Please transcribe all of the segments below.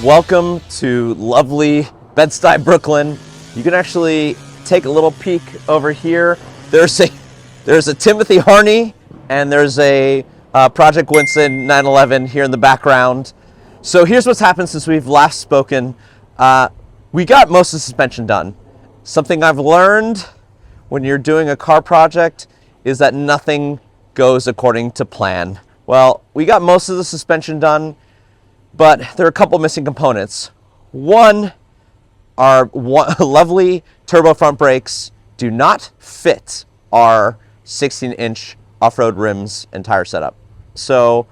Welcome to lovely Bed-Stuy, Brooklyn. You can actually take a little peek over here. There's a Timothy Harney and there's a Project Winston 911 here in the background. So here's what's happened since we've last spoken. We got most of the suspension done. Something I've learned when you're doing a car project is that nothing goes according to plan. Well, we got most of the suspension done, but there are a couple missing components. One, our lovely turbo front brakes do not fit our 16-inch off-road rims and tire setup. So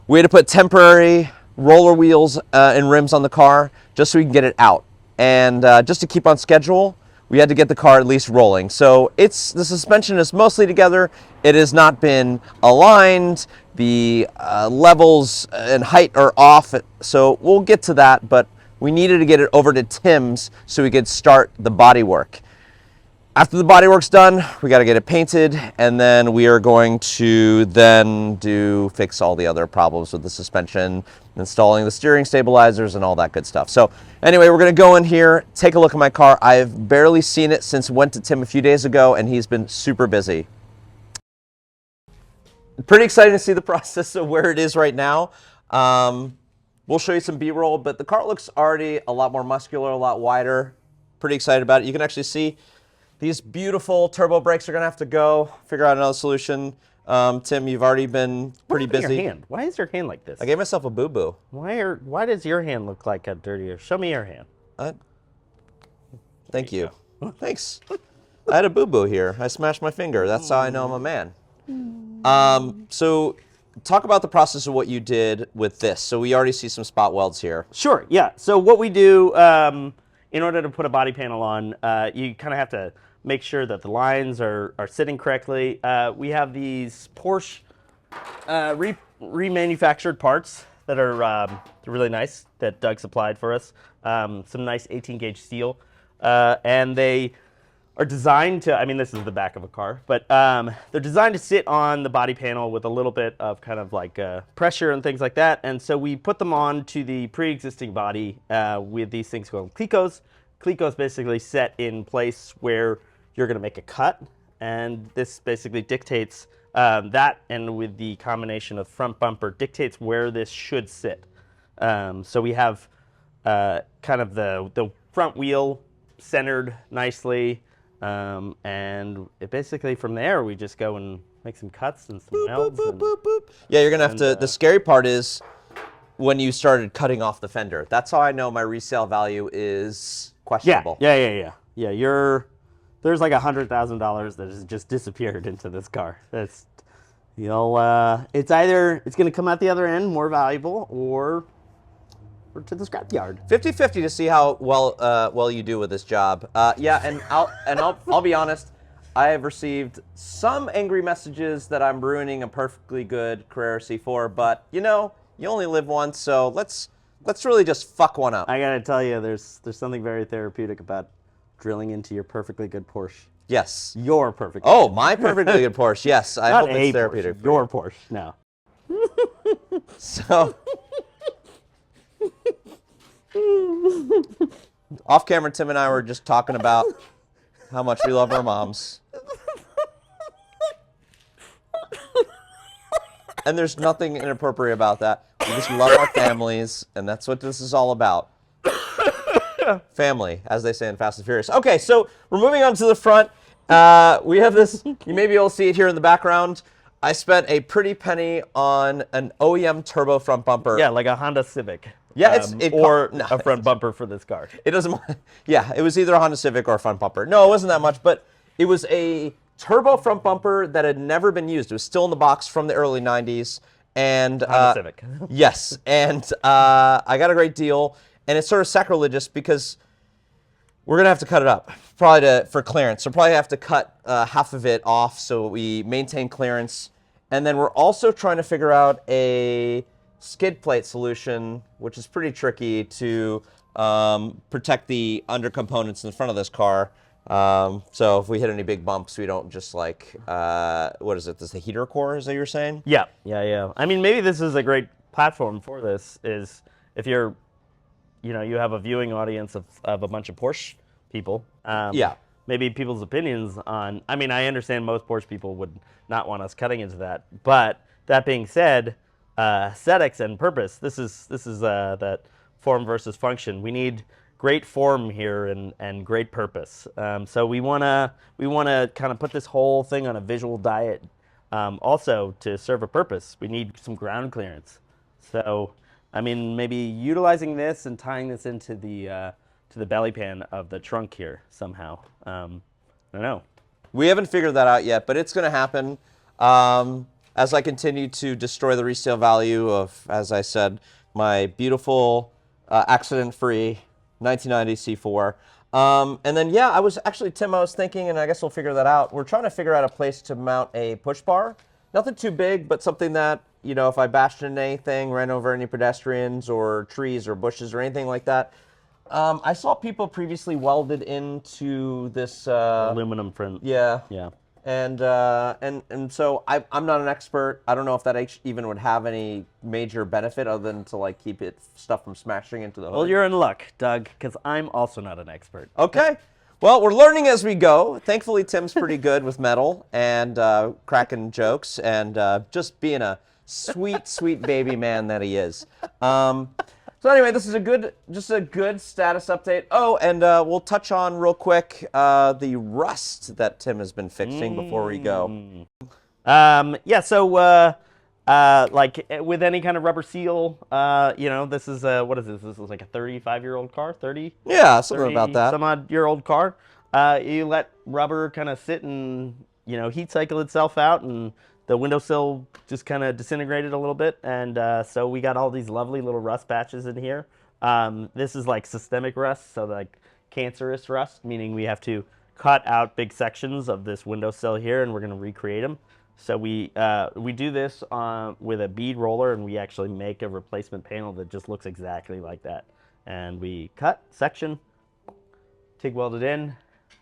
we had to put temporary roller wheels and rims on the car just so we can get it out. And just to keep on schedule, we had to get the car at least rolling. So the suspension is mostly together. It has not been aligned. The levels and height are off. So we'll get to that, but we needed to get it over to Tim's so we could start the body work. After the body work's done, we got to get it painted, and then we are going to then fix all the other problems with the suspension, installing the steering stabilizers and all that good stuff. So anyway, we're going to go in here, take a look at my car. I've barely seen it since went to Tim a few days ago, and he's been super busy. Pretty exciting to see the process of where it is right now. We'll show you some B-roll, but the car looks already a lot more muscular, a lot wider. Pretty excited about it. You can actually see these beautiful turbo brakes are going to have to go. Figure out another solution. Tim, you've already been pretty busy. Your hand? Why is your hand like this? I gave myself a boo-boo. Why does your hand look like a dirtier? Show me your hand. Thank you. Thanks. I had a boo-boo here. I smashed my finger. That's how I know I'm a man. So talk about the process of what you did with this. So we already see some spot welds here. Sure, yeah. So what we do, in order to put a body panel on, you kind of have to make sure that the lines are sitting correctly. We have these Porsche remanufactured parts that are they're really nice, that Doug supplied for us. Some nice 18-gauge steel. And they are designed to, I mean, this is the back of a car, but they're designed to sit on the body panel with a little bit of kind of like pressure and things like that. And so we put them on to the pre-existing body with these things called clecos. Clecos basically set in place where you're going to make a cut, and this basically dictates that, and with the combination of front bumper, dictates where this should sit. So we have kind of the front wheel centered nicely, and basically from there we just go and make some cuts and some welds. Yeah, you're gonna have to. The scary part is when you started cutting off the fender. That's how I know my resale value is questionable. Yeah. There's like $100,000 that has just disappeared into this car. It's either it's going to come out the other end more valuable, or to the scrapyard. 50-50 to see how well you do with this job. Yeah, and I'll be honest. I have received some angry messages that I'm ruining a perfectly good Carrera C4, but you only live once, so let's really just fuck one up. I gotta tell you, there's something very therapeutic about drilling into your perfectly good Porsche. Yes. Your perfect. Oh, my perfectly good Porsche. Yes, I hope it's therapeutic. Porsche, your Porsche. No. So, off camera, Tim and I were just talking about how much we love our moms. And there's nothing inappropriate about that. We just love our families, and that's what this is all about. Family, as they say in Fast and Furious. Okay, so we're moving on to the front. We have this, you may be able to see it here in the background. I spent a pretty penny on an OEM turbo front bumper. Yeah, like a Honda Civic. Yeah, a front bumper for this car. It doesn't. Yeah, it was either a Honda Civic or a front bumper. No, it wasn't that much, but it was a turbo front bumper that had never been used. It was still in the box from the early 90s. And Honda Civic. Yes, and I got a great deal, and it's sort of sacrilegious because we're gonna have to cut it up, probably for clearance. So probably have to cut half of it off so we maintain clearance, and then we're also trying to figure out a skid plate solution, which is pretty tricky to protect the undercomponents in the front of this car. So if we hit any big bumps, we don't just like, what is it? This is the heater core, is that you're saying? Yeah. I mean, maybe this is a great platform for this, is if you're you have a viewing audience of a bunch of Porsche people. Yeah. Maybe people's opinions on. I mean, I understand most Porsche people would not want us cutting into that. But that being said, aesthetics and purpose. This is that form versus function. We need great form here and great purpose. So we wanna kind of put this whole thing on a visual diet. Also, to serve a purpose, we need some ground clearance. So, I mean, maybe utilizing this and tying this into the belly pan of the trunk here somehow. I don't know. We haven't figured that out yet, but it's going to happen as I continue to destroy the resale value of, as I said, my beautiful accident-free 1990 C4. And then, yeah, Tim, I was thinking, and I guess we'll figure that out. We're trying to figure out a place to mount a push bar. Nothing too big, but something that, if I bashed into anything, ran over any pedestrians or trees or bushes or anything like that. I saw people previously welded into this Aluminum front. Yeah. Yeah. And so I'm not an expert. I don't know if that even would have any major benefit other than to like keep stuff from smashing into the hood. Well, you're in luck, Doug, because I'm also not an expert. Okay. Well, we're learning as we go. Thankfully, Tim's pretty good with metal and cracking jokes and just being a sweet, sweet baby man that he is. So anyway, this is just a good status update. Oh, and we'll touch on real quick the rust that Tim has been fixing before we go. Yeah, so like with any kind of rubber seal, this is what is this? This is like a 35-year-old car, 30? Yeah, something about that. Some odd year old car. You let rubber kind of sit and heat cycle itself out, and the windowsill just kind of disintegrated a little bit, and so we got all these lovely little rust patches in here. This is like systemic rust, so like cancerous rust, meaning we have to cut out big sections of this windowsill here, and we're going to recreate them. So we do this with a bead roller, and we actually make a replacement panel that just looks exactly like that. And we cut, section, TIG weld it in,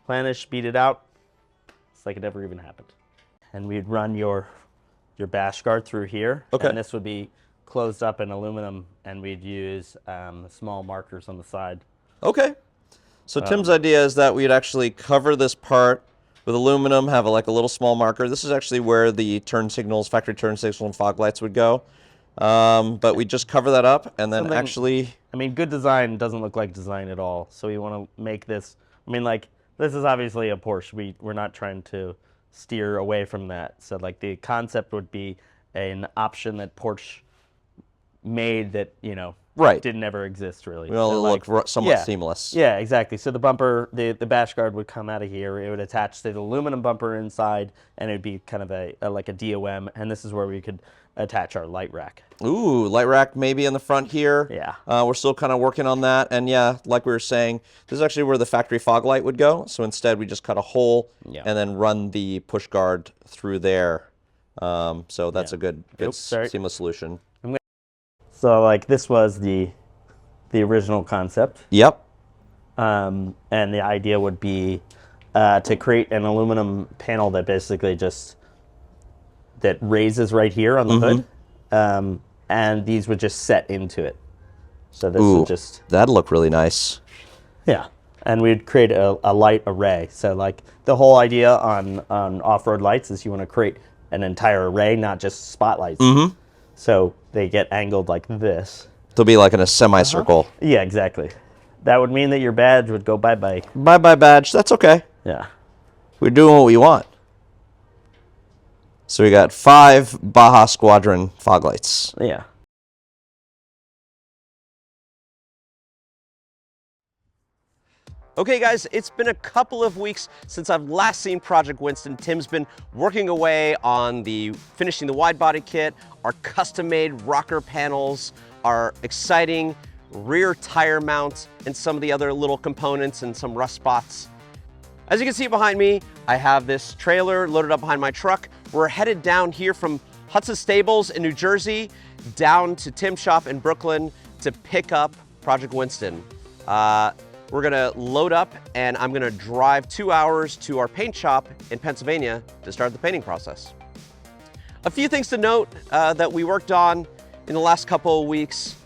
planish, beat it out. It's like it never even happened. And we'd run your bash guard through here. Okay. And this would be closed up in aluminum, and we'd use small markers on the side. Okay. So Tim's idea is that we'd actually cover this part with aluminum, have a little small marker. This is actually where the turn signals, factory turn signals and fog lights would go. But we just cover that up and then I mean, good design doesn't look like design at all. So we want to make this, this is obviously a Porsche. We're not trying to steer away from that. So the concept would be an option that Porsche made that, right, didn't ever exist really. Well, so look somewhat seamless. Yeah, exactly. So the bumper, the bash guard would come out of here. It would attach to the aluminum bumper inside, and it would be kind of like a DOM, and this is where we could attach our light rack. Ooh, light rack maybe in the front here. Yeah. We're still kind of working on that. And yeah, like we were saying, this is actually where the factory fog light would go. So instead we just cut a hole and then run the push guard through there. So that's a good seamless solution. So this was the original concept. Yep. And the idea would be to create an aluminum panel that basically that raises right here on the hood, and these would just set into it. So this would that'd look really nice. Yeah, and we'd create a light array. So the whole idea on off-road lights is you want to create an entire array, not just spotlights. So they get angled like this. They'll be like in a semicircle. Yeah, exactly. That would mean that your badge would go bye-bye. Bye-bye badge. That's okay. Yeah. We're doing what we want. So we got 5 Baja Squadron fog lights. Yeah. Okay guys, it's been a couple of weeks since I've last seen Project Winston. Tim's been working away on finishing the wide body kit, our custom-made rocker panels, our exciting rear tire mount, and some of the other little components and some rust spots. As you can see behind me, I have this trailer loaded up behind my truck. We're headed down here from Hudson Stables in New Jersey down to Tim's shop in Brooklyn to pick up Project Winston. We're gonna load up and I'm gonna drive 2 hours to our paint shop in Pennsylvania to start the painting process. A few things to note that we worked on in the last couple of weeks.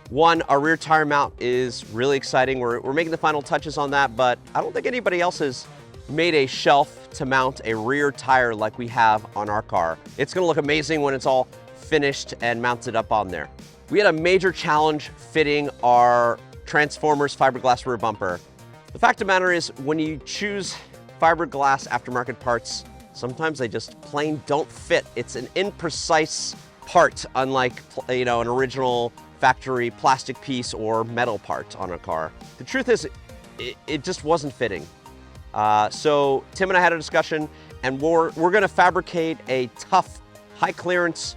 One, our rear tire mount is really exciting. We're making the final touches on that, but I don't think anybody else has made a shelf to mount a rear tire like we have on our car. It's gonna look amazing when it's all finished and mounted up on there. We had a major challenge fitting our Transformers fiberglass rear bumper. The fact of the matter is, when you choose fiberglass aftermarket parts, sometimes they just plain don't fit. It's an imprecise part, unlike an original factory plastic piece or metal part on a car. The truth is, it just wasn't fitting. So Tim and I had a discussion, and we're gonna fabricate a tough, high clearance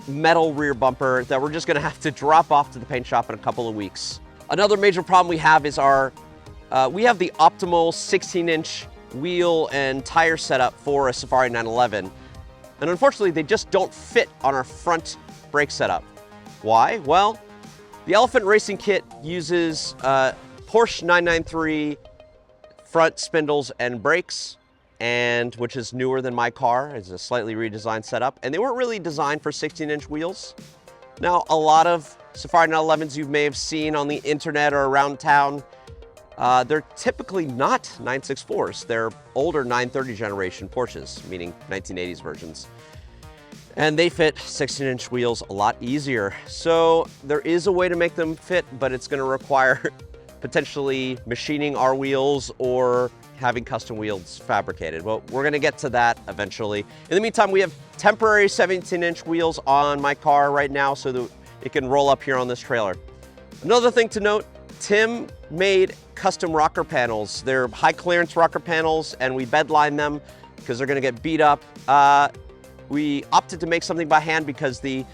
metal rear bumper that we're just gonna have to drop off to the paint shop in a couple of weeks. Another major problem we have is we have the optimal 16-inch wheel and tire setup for a Safari 911. And unfortunately, they just don't fit on our front brake setup. Why? Well, the Elephant Racing Kit uses Porsche 993 front spindles and brakes, which is newer than my car. It's a slightly redesigned setup, and they weren't really designed for 16-inch wheels. Now, a lot of Safari 911s you may have seen on the internet or around town, they're typically not 964s. They're older 930 generation Porsches, meaning 1980s versions. And they fit 16-inch wheels a lot easier. So there is a way to make them fit, but it's gonna require potentially machining our wheels or having custom wheels fabricated. Well, we're gonna get to that eventually. In the meantime, we have temporary 17-inch wheels on my car right now so that it can roll up here on this trailer. Another thing to note, Tim made custom rocker panels. They're high clearance rocker panels, and we bedline them because they're gonna get beat up. We opted to make something by hand because the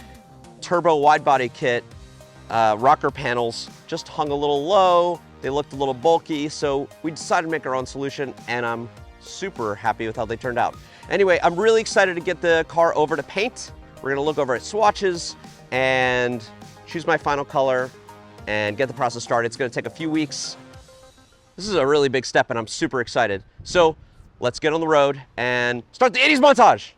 turbo widebody kit rocker panels just hung a little low. They looked a little bulky, so we decided to make our own solution, and I'm super happy with how they turned out. Anyway, I'm really excited to get the car over to paint. We're gonna look over at swatches and choose my final color and get the process started. It's gonna take a few weeks. This is a really big step, and I'm super excited. So let's get on the road and start the 80s montage.